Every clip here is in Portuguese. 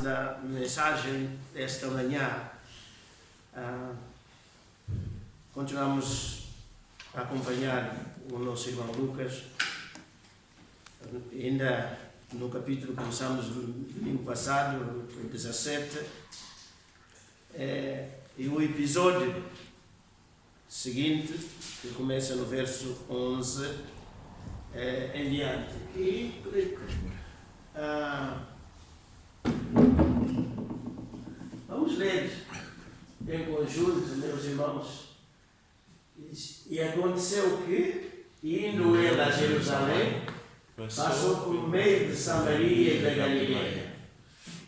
da mensagem desta manhã. Continuamos a acompanhar o nosso irmão Lucas. Ainda no capítulo que começamos no domingo passado, o 17, e o episódio seguinte, que começa no verso 11 em diante. E vamos ler em conjunto, meus irmãos. E aconteceu que, indo ele a Jerusalém, passou por meio de Samaria e da Galileia.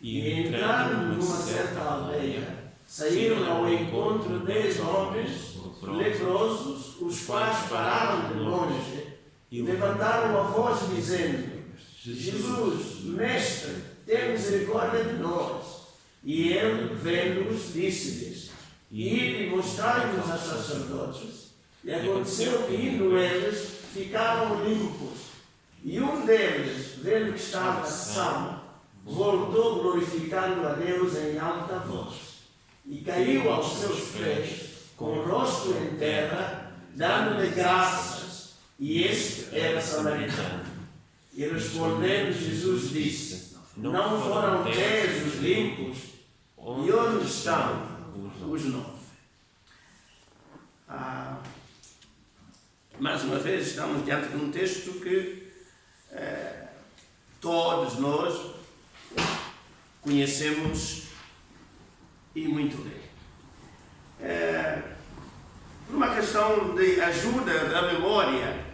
E entrando numa certa aldeia, saíram ao encontro 10 homens leprosos, os quais pararam de longe e levantaram a voz dizendo: Jesus, Mestre, tem misericórdia de nós. E ele, vendo-os, disse-lhes: ide e mostrai-vos a sacerdotes. E aconteceu que, indo eles, ficaram limpos. E um deles, vendo que estava são, voltou glorificando a Deus em alta voz. E caiu aos seus pés, com o rosto em terra, dando-lhe graças. E este era samaritano. E respondendo, Jesus disse: não foram 10 os limpos? E onde estão os 9? Mais uma vez, estamos diante de um texto que todos nós conhecemos e muito bem. Por uma questão de ajuda da memória,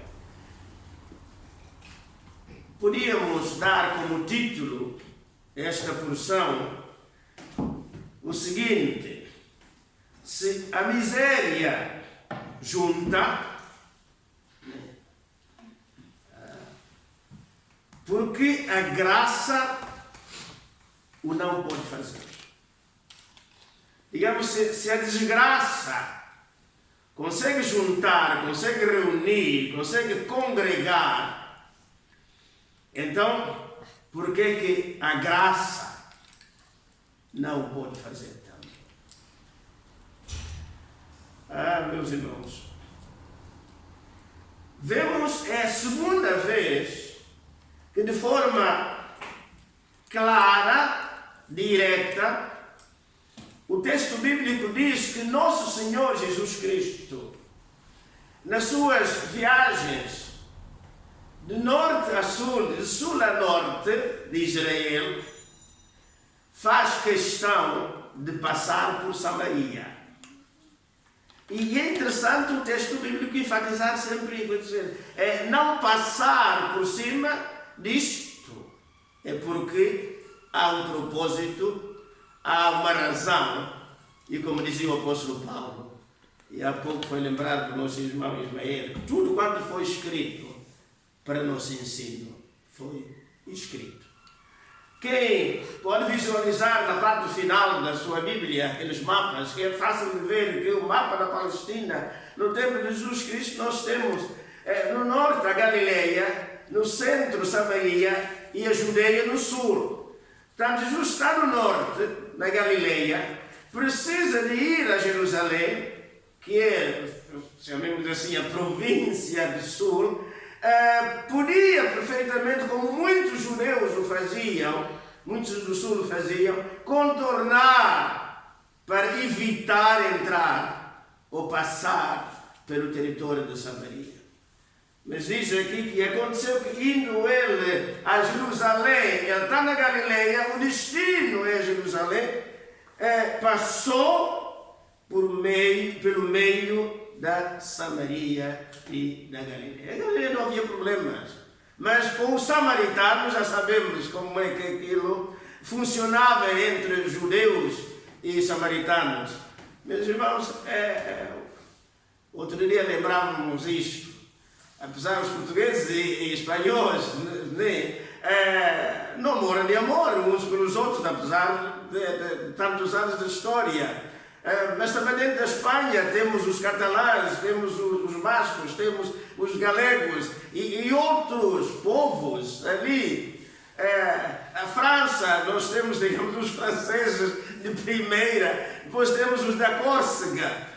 podíamos dar como título esta porção o seguinte: se a miséria junta, porque a graça o não pode fazer. Digamos, se a desgraça consegue juntar, consegue reunir, consegue congregar, então, por que a graça não pode fazer também? Meus irmãos, vemos, é a segunda vez que de forma clara, direta, o texto bíblico diz que nosso Senhor Jesus Cristo, nas suas viagens de norte a sul, de sul a norte de Israel, faz questão de passar por Samaria. E é interessante o texto bíblico enfatizar sempre não passar por cima disto. É porque há um propósito, há uma razão. E como dizia o apóstolo Paulo, e há pouco foi lembrado do nosso irmão Ismael, tudo quanto foi escrito para nosso ensino foi escrito. Quem pode visualizar na parte final da sua Bíblia aqueles mapas, que é fácil de ver que o mapa da Palestina, no tempo de Jesus Cristo, nós temos no norte a Galileia, no centro Samaria e a Judeia no sul. Portanto, Jesus está no norte, na Galileia, precisa de ir a Jerusalém, que é, chamemos assim, a província do sul. Podia perfeitamente, como muitos judeus o faziam, muitos do sul o faziam, contornar para evitar entrar ou passar pelo território de Samaria. Mas diz aqui que aconteceu que, indo ele a Jerusalém, ele está na Galileia, o destino é Jerusalém, passou pelo meio da Samaria e da Galileia. A Galileia não havia problemas, mas com os samaritanos já sabemos como é que aquilo funcionava entre judeus e samaritanos. Meus irmãos, outro dia lembrávamos isto. Apesar dos portugueses e espanhóis não moram de amor uns pelos outros, apesar de tantos anos de história. Mas também dentro da Espanha temos os catalães, temos os bascos, temos os galegos e outros povos ali. A França, nós temos, digamos, os franceses de primeira, depois temos os da Córcega.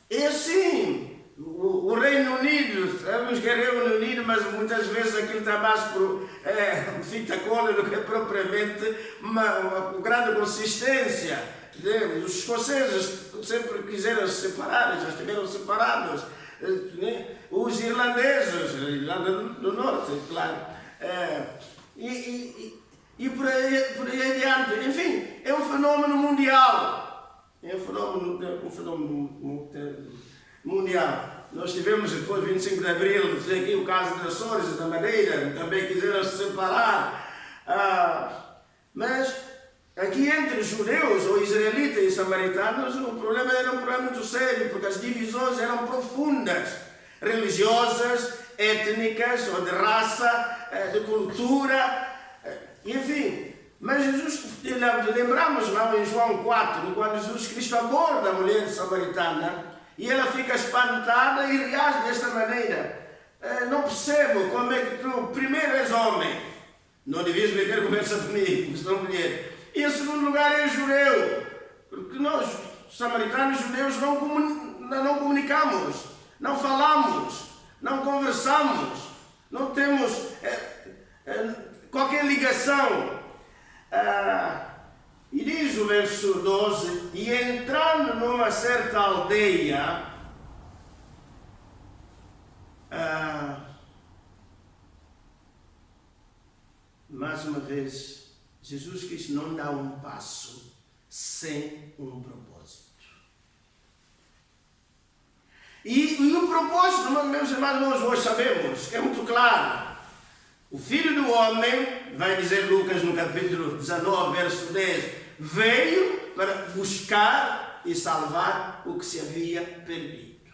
É assim. O Reino Unido, sabemos que é Reino Unido, mas muitas vezes aquilo está mais por fita cola do que propriamente uma grande consistência. Os escoceses sempre quiseram se separar, já estiveram separados. Os irlandeses, Irlanda do Norte, claro. E por aí adiante. Enfim, é um fenômeno mundial. É um fenômeno mundial. Nós tivemos depois, 25 de Abril, aqui o caso das Açores e da Madeira, também quiseram se separar. Mas aqui entre judeus ou israelitas e samaritanos, o problema era um problema muito sério, porque as divisões eram profundas, religiosas, étnicas, ou de raça, de cultura, enfim. Mas Jesus, lembramos lá em João 4, quando Jesus Cristo aborda a mulher samaritana, e ela fica espantada e reage desta maneira. Não percebo como é que tu, primeiro, és homem. Não devias meter conversa comigo, sou mulher. E em segundo lugar, és judeu. Porque nós, samaritanos judeus, não comunicamos, não falamos, não conversamos, não temos qualquer ligação. E diz o verso 12, e entrando numa certa aldeia, mais uma vez, Jesus Cristo não dá um passo sem um propósito. E o propósito, meus irmãos, nós hoje sabemos, é muito claro. O Filho do Homem, vai dizer Lucas no capítulo 19, verso 10, veio para buscar e salvar o que se havia perdido.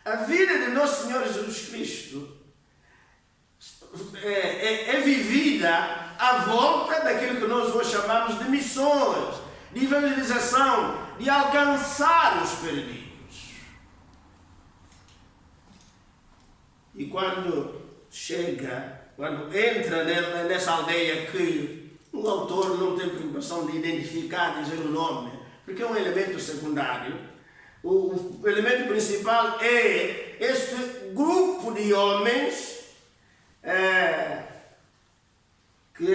A vida de nosso Senhor Jesus Cristo é vivida à volta daquilo que nós hoje chamamos de missões, de evangelização, de alcançar os perdidos. E quando entra nessa aldeia que o autor não tem preocupação de identificar, dizer o nome, porque é um elemento secundário. O elemento principal é este grupo de homens que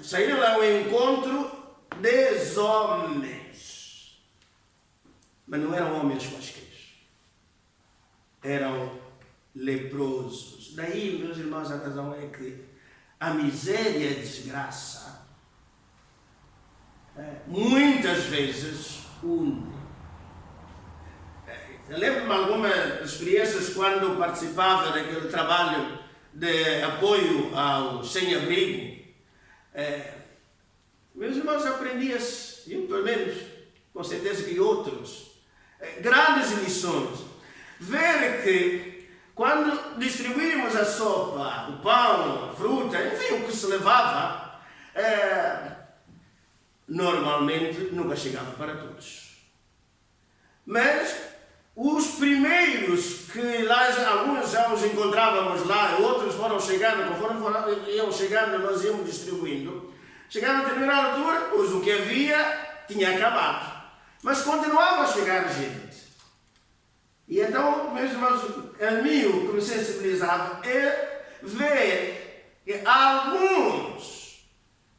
saíram lá ao encontro dos homens. Mas não eram homens quaisquer. Eram leprosos. Daí, meus irmãos, a razão é que a miséria e a desgraça muitas vezes une. Eu lembro-me de algumas experiências quando participava daquele trabalho de apoio ao sem-abrigo. Meus irmãos, aprendia-se, eu pelo menos, com certeza que outros, grandes lições. Ver que quando distribuímos a sopa, o pão, a fruta, enfim, o que se levava, normalmente nunca chegava para todos. Mas os primeiros que lá, alguns já os encontrávamos lá, outros foram chegando, conforme iam chegando, nós íamos distribuindo. Chegaram a determinada altura, pois o que havia tinha acabado. Mas continuava a chegar gente. E então, meus irmãos, a mim o que me sensibilizava é ver que alguns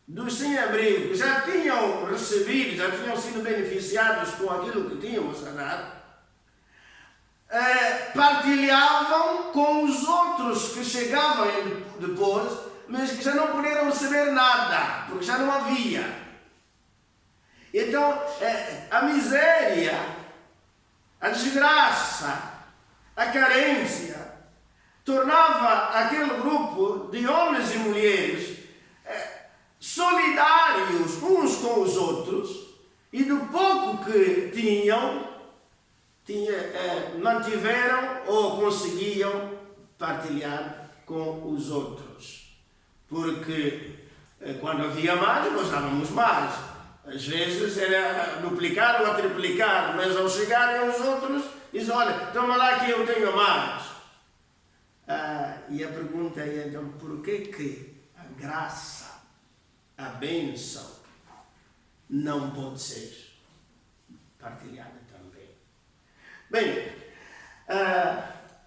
dos sem-abrigo que já tinham recebido, já tinham sido beneficiados com aquilo que tínhamos a dar, partilhavam com os outros que chegavam depois, mas que já não puderam receber nada, porque já não havia. Então, a miséria, a desgraça, a carência, tornava aquele grupo de homens e mulheres solidários uns com os outros, e do pouco que tinham, mantiveram ou conseguiam partilhar com os outros. Porque quando havia mais, nós dávamos mais. Às vezes era duplicar ou a triplicar, mas ao chegarem aos outros, dizem, olha, toma lá que eu tenho mais. E a pergunta é então, por que a graça, a bênção, não pode ser partilhada também? Bem,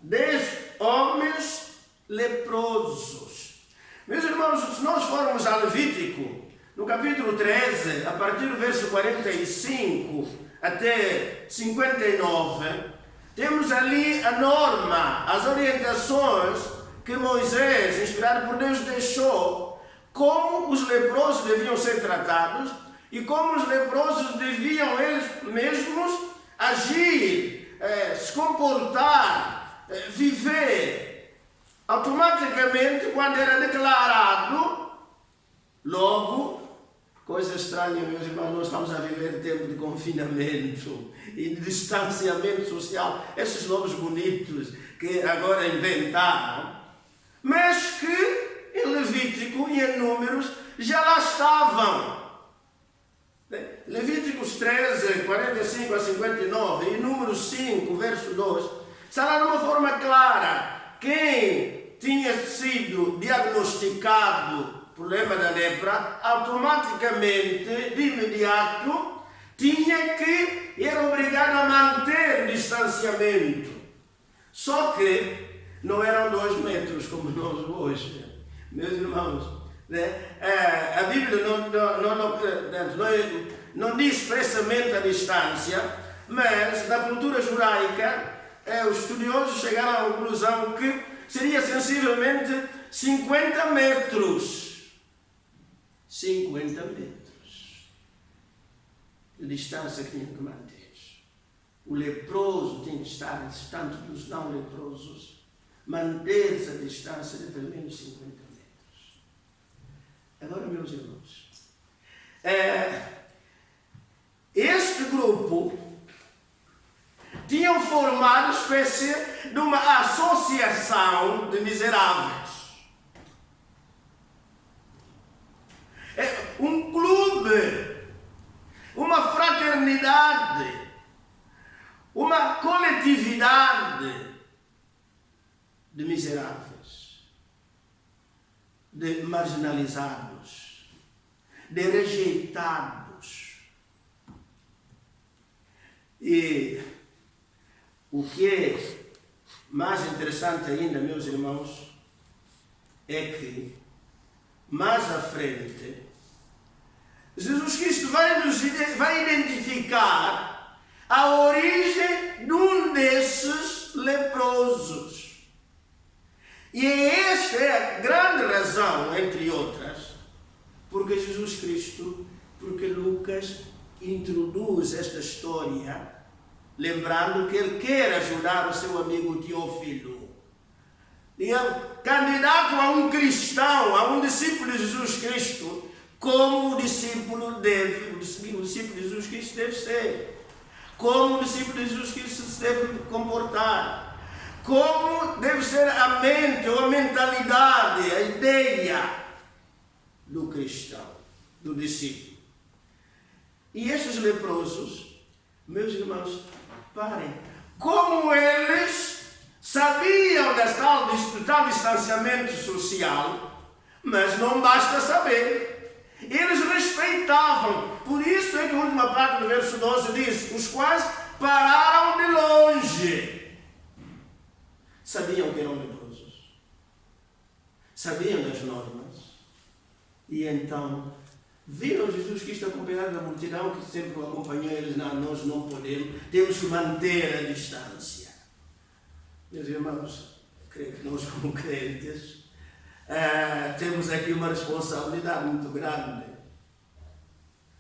10 homens leprosos. Meus irmãos, se nós formos a Levítico, no capítulo 13, a partir do verso 45 até 59, temos ali a norma, as orientações que Moisés, inspirado por Deus, deixou, como os leprosos deviam ser tratados e como os leprosos deviam eles mesmos agir, se comportar, viver. Automaticamente, quando era declarado, logo, coisa estranha, meus irmãos, nós estamos a viver tempo de confinamento e de distanciamento social, esses nomes bonitos que agora inventaram, mas que em Levítico e em Números já lá estavam. Levíticos 13, 45 a 59 e Números 5, verso 2, está lá de uma forma clara. Quem tinha sido diagnosticado problema da lepra, automaticamente, de imediato, era obrigado a manter o distanciamento. Só que não eram 2 metros como nós hoje, meus irmãos. A Bíblia não diz expressamente a distância, mas na cultura judaica, os estudiosos chegaram à conclusão que seria sensivelmente 50 metros. 50 metros de distância que tinha que manter. O leproso tem que estar distante dos não leprosos, manter-se a distância de pelo menos 50 metros. Agora, meus irmãos, este grupo tinham formado uma espécie de uma associação de miseráveis. Um clube, uma fraternidade, uma coletividade de miseráveis, de marginalizados, de rejeitados. E o que é mais interessante ainda, meus irmãos, é que mais à frente Jesus Cristo vai identificar a origem de um desses leprosos. E esta é a grande razão, entre outras, porque Jesus Cristo, porque Lucas introduz esta história, lembrando que ele quer ajudar o seu amigo Teófilo. E é candidato a um cristão, a um discípulo de Jesus Cristo, como o discípulo de Jesus Cristo deve ser, como o discípulo de Jesus Cristo se deve comportar, como deve ser a mente ou a mentalidade, a ideia do cristão, do discípulo. E estes leprosos, meus irmãos, parem, como eles sabiam do tal distanciamento social, mas não basta saber. Eles respeitavam. Por isso é que a última parte do verso 12 diz: os quais pararam de longe. Sabiam que eram leprosos. Sabiam das normas. E então viram Jesus Cristo acompanhado da multidão que sempre o acompanhou. Eles: não, nós não podemos. Temos que manter a distância. Meus irmãos, creio que nós como crentes temos aqui uma responsabilidade muito grande.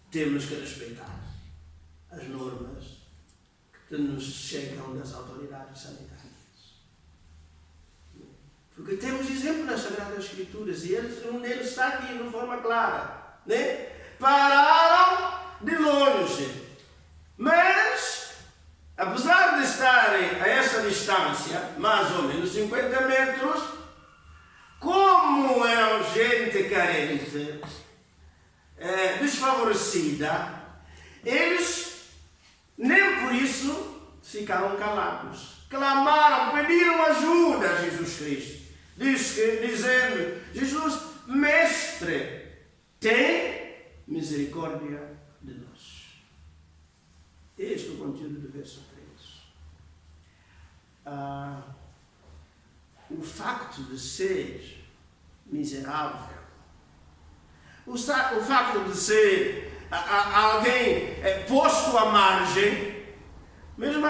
Temos que respeitar as normas que nos chegam das autoridades sanitárias. Porque temos exemplo nas Sagradas Escrituras e um deles está aqui de forma clara. Né? Pararam de longe, mas apesar de estarem a essa distância, mais ou menos 50 metros, como eram gente carente, desfavorecida, eles nem por isso ficaram calados. Clamaram, pediram ajuda a Jesus Cristo. dizendo: Jesus, Mestre, tem misericórdia de nós. Este é o conteúdo do verso 3. O facto de ser miserável, o facto de ser alguém posto à margem, mesmo,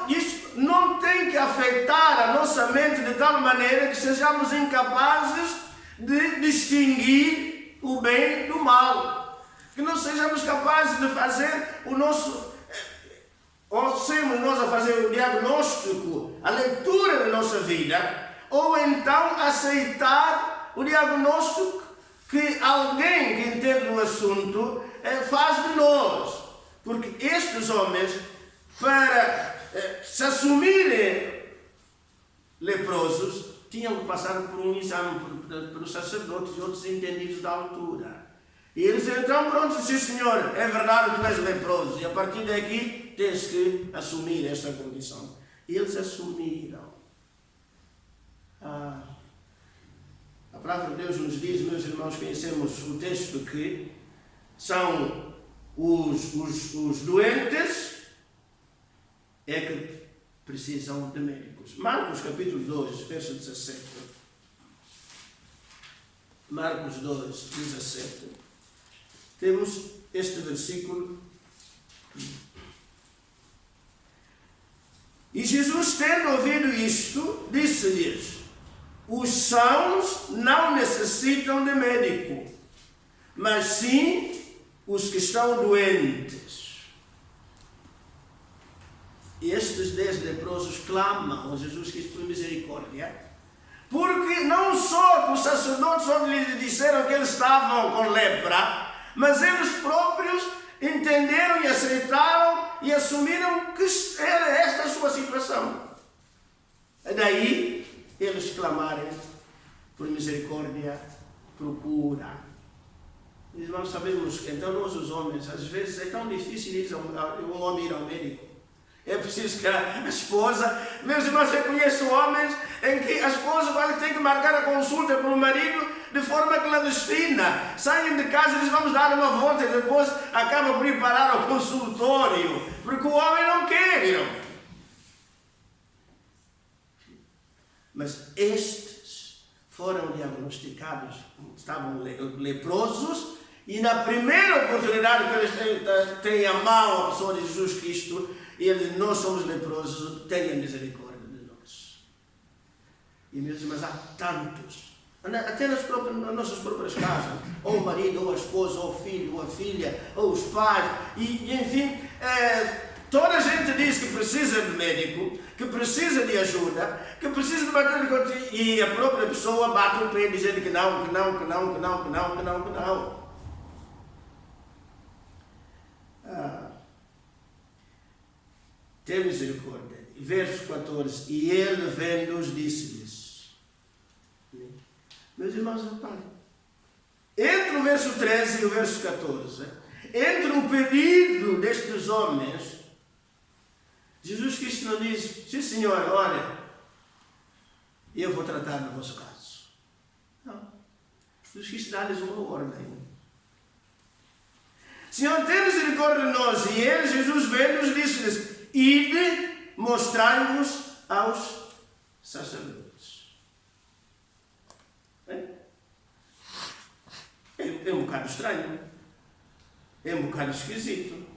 isso não tem que afetar a nossa mente de tal maneira que sejamos incapazes de distinguir o bem do mal, que não sejamos capazes de fazer o nosso, ou sermos nós a fazer o diagnóstico, a leitura da nossa vida, ou então aceitar o diagnóstico que alguém que entende o assunto faz de nós. Porque estes homens, para se assumirem leprosos, tinham que passar por um exame pelos sacerdotes e outros entendidos da altura. E eles então, pronto, sim senhor, é verdade que tu és leproso, e a partir daqui tens que assumir esta condição. E eles assumiram. A palavra de Deus nos diz, meus irmãos, conhecemos o texto que são os doentes é que precisam de médicos. Marcos capítulo 2, verso 17. Marcos 2, 17. Temos este versículo. E Jesus, tendo ouvido isto, disse-lhes: os sãos não necessitam de médico, mas sim os que estão doentes. Estes 10 leprosos clamam a Jesus Cristo por misericórdia, porque não só que os sacerdotes lhes disseram que eles estavam com lepra, mas eles próprios entenderam e aceitaram e assumiram que era esta a sua situação. E daí eles clamarem por misericórdia, procura. Irmãos, sabemos que então nós os homens, às vezes é tão difícil um homem ir ao médico. É preciso que a esposa, meus irmãos, eu conheço homens em que a esposa tem que marcar a consulta para o marido de forma clandestina. Saem de casa e dizem: vamos dar uma volta, e depois acabam por ir parar ao consultório, porque o homem não quer, irmão. Mas estes foram diagnosticados, estavam leprosos, e na primeira oportunidade que eles têm a mão a pessoa de Jesus Cristo, eles: nós somos leprosos, tenha misericórdia de nós. E meus irmãos, há tantos, até nas nossas próprias casas, ou o marido, ou a esposa, ou o filho, ou a filha, ou os pais, e enfim, toda a gente diz que precisa de médico, que precisa de ajuda, que precisa de bater, e a própria pessoa bate o pé dizendo que não, que não, que não, que não, que não, que não, que não. Tem misericórdia. Verso 14. E ele, vendo-os, disse-lhes. Meus irmãos, reparem. Entre o verso 13 e o verso 14, entre o pedido destes homens, Jesus Cristo não diz: sim senhor, olha, eu vou tratar do vosso caso. Não. Jesus Cristo dá-lhes uma ordem. Senhor, tem misericórdia de nós. E ele, Jesus, vendo-os, disse-lhes: ide, mostrai-vos aos sacerdotes. É um bocado estranho. É um bocado esquisito.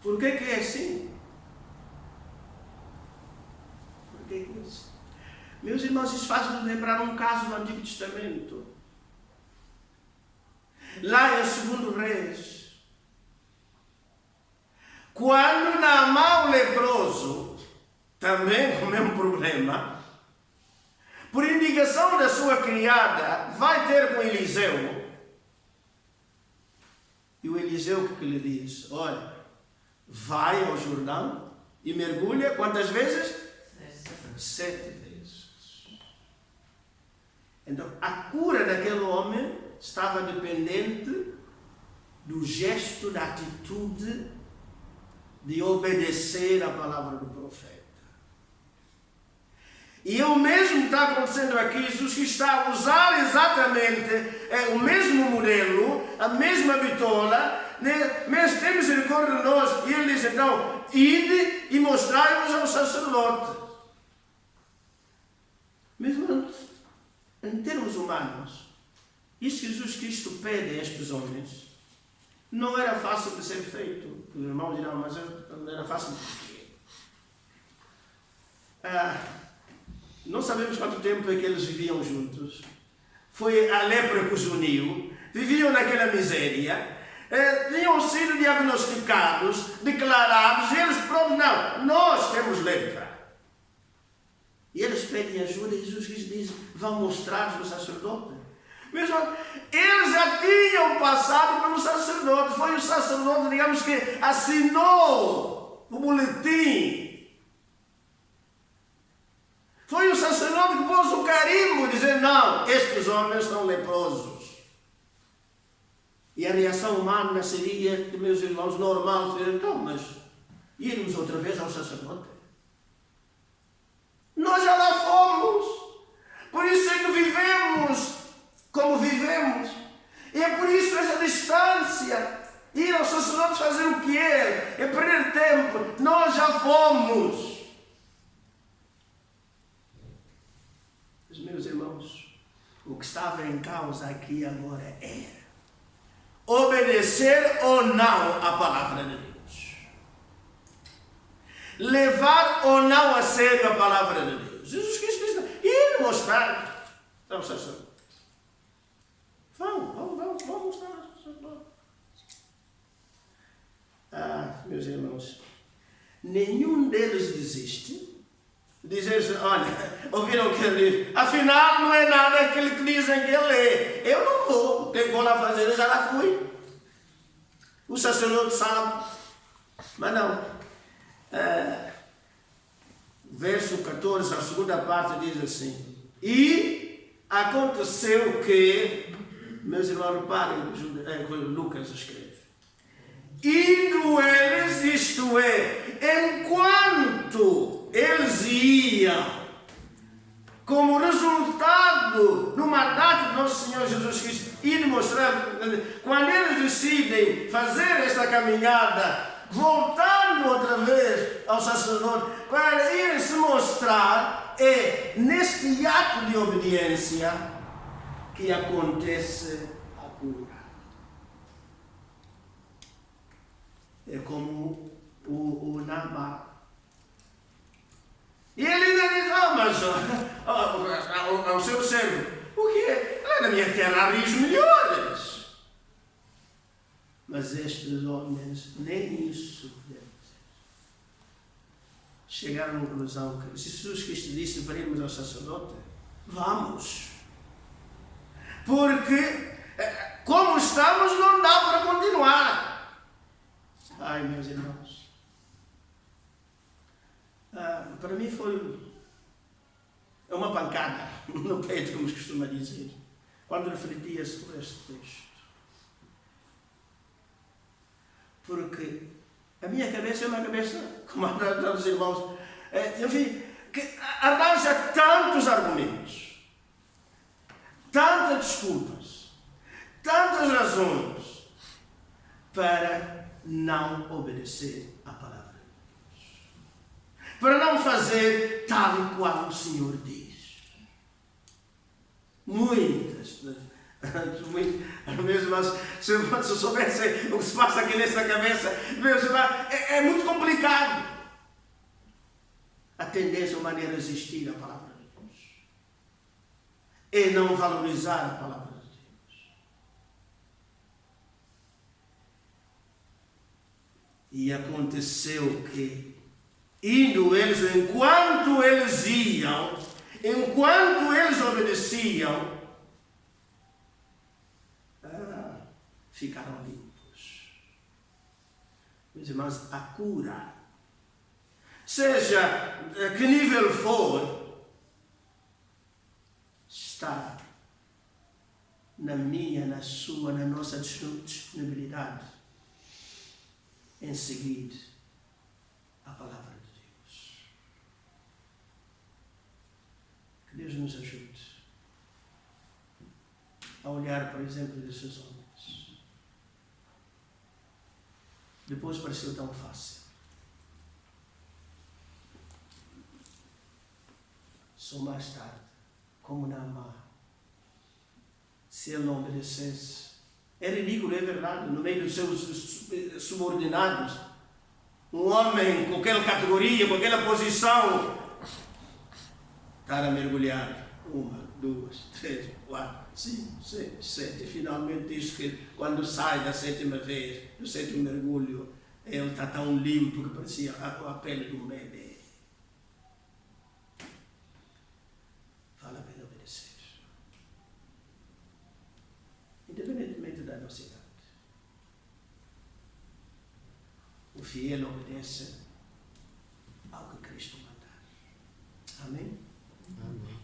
Por que é assim? Por que é assim? Meus irmãos, isso faz-nos lembrar um caso no Antigo Testamento. Lá em 2 Reis. Quando Naamã, o leproso, também com o mesmo problema, por indicação da sua criada, vai ter com Eliseu. E o Eliseu que lhe diz: olha, vai ao Jordão e mergulha quantas vezes? 7 vezes. Então, a cura daquele homem estava dependente do gesto, da atitude de obedecer à palavra do profeta. E o mesmo está acontecendo aqui. Jesus que está a usar exatamente o mesmo modelo, a mesma bitola, né? Mas tem misericórdia de nós. E ele diz então, ide e mostrai-vos ao sacerdote. Mesmo em termos humanos, isso que Jesus Cristo pede a estes homens não era fácil de ser feito. Os irmãos dirão, mas não era fácil de quê? Não sabemos quanto tempo é que eles viviam juntos. Foi a lepra que os uniu. Viviam naquela miséria. Tinham sido diagnosticados, declarados, e eles próprios, não, nós temos lepra. E eles pedem ajuda e Jesus diz, vão mostrar-vos o sacerdote. Mesmo, eles já tinham passado pelo sacerdote. Foi o sacerdote, digamos que, assinou o boletim. Foi o sacerdote que pôs o carimbo, dizer, não, estes homens são leprosos. E a reação humana seria, meus irmãos, normal, seria, então, mas irmos outra vez ao sacerdote? Nós já lá fomos. Por isso é que vivemos como vivemos. E é por isso essa distância. Ir ao sacerdote fazer o que é perder tempo. Nós já fomos. Mas, meus irmãos, o que estava em causa aqui agora era obedecer ou não à palavra de Deus. Levar ou não a sério a palavra de Deus. Jesus Cristo diz, ir mostrar ao sacerdote. Vamos mostrar ao sacerdote. Meus irmãos, nenhum deles desiste. Dizer, olha, ouviram o que ele diz? Afinal, não é nada aquilo que dizem que ele é. Eu não vou. O que vou lá fazer? Eu já lá fui. O sacerdote sabe. Mas não. Verso 14, a segunda parte diz assim. E aconteceu que, meus irmãos, reparem o que Lucas escreve. Indo eles, isto é, enquanto eles iam, como resultado do mandato do nosso Senhor Jesus Cristo, ir mostrar, quando eles decidem fazer esta caminhada, voltando outra vez ao sacerdote, para ir se mostrar, é neste ato de obediência que acontece a cura. É como o Naamã. E ele ainda diz, mas ao seu servo, o quê? Lá na minha terra há rios melhores. Mas estes homens, nem isso chegaram à conclusão que se Jesus Cristo disse para irmos ao sacerdote, vamos. Porque, como estamos, não dá para continuar. Ai, meus irmãos. Para mim foi uma pancada no peito, como se costuma dizer, quando refletia sobre este texto. Porque a minha cabeça é uma cabeça, como a dos irmãos, enfim, que arranja tantos argumentos, tantas desculpas, tantas razões para não obedecer à palavra de Deus, para não fazer tal e qual o Senhor diz. Muitas, meus irmãos, se eu soubesse o que se passa aqui nessa cabeça, meus irmãos, é muito complicado a tendência humana a resistir à palavra de Deus e não valorizar a palavra de Deus. E aconteceu que, indo eles, enquanto eles iam, enquanto eles obedeciam, ficaram limpos. Meus irmãos, a cura, seja que nível for, está na minha, na sua, na nossa disponibilidade em seguir a palavra de Deus. Deus nos ajude a olhar para o exemplo desses homens. Depois pareceu tão fácil. Só mais tarde, como Naamã, se ele não obedecesse, é ridículo, é verdade, no meio dos seus subordinados, um homem com aquela categoria, com aquela posição, estar a mergulhar 1, 2, 3, 4, 5, 6, 7, e finalmente diz que quando sai da 7ª vez, do 7º mergulho, ele está tão limpo que parecia a pele de um bebê. Vale a pena obedecer. Independentemente da nossa idade. O fiel obedece ao que Cristo mandar. Amém? Amém.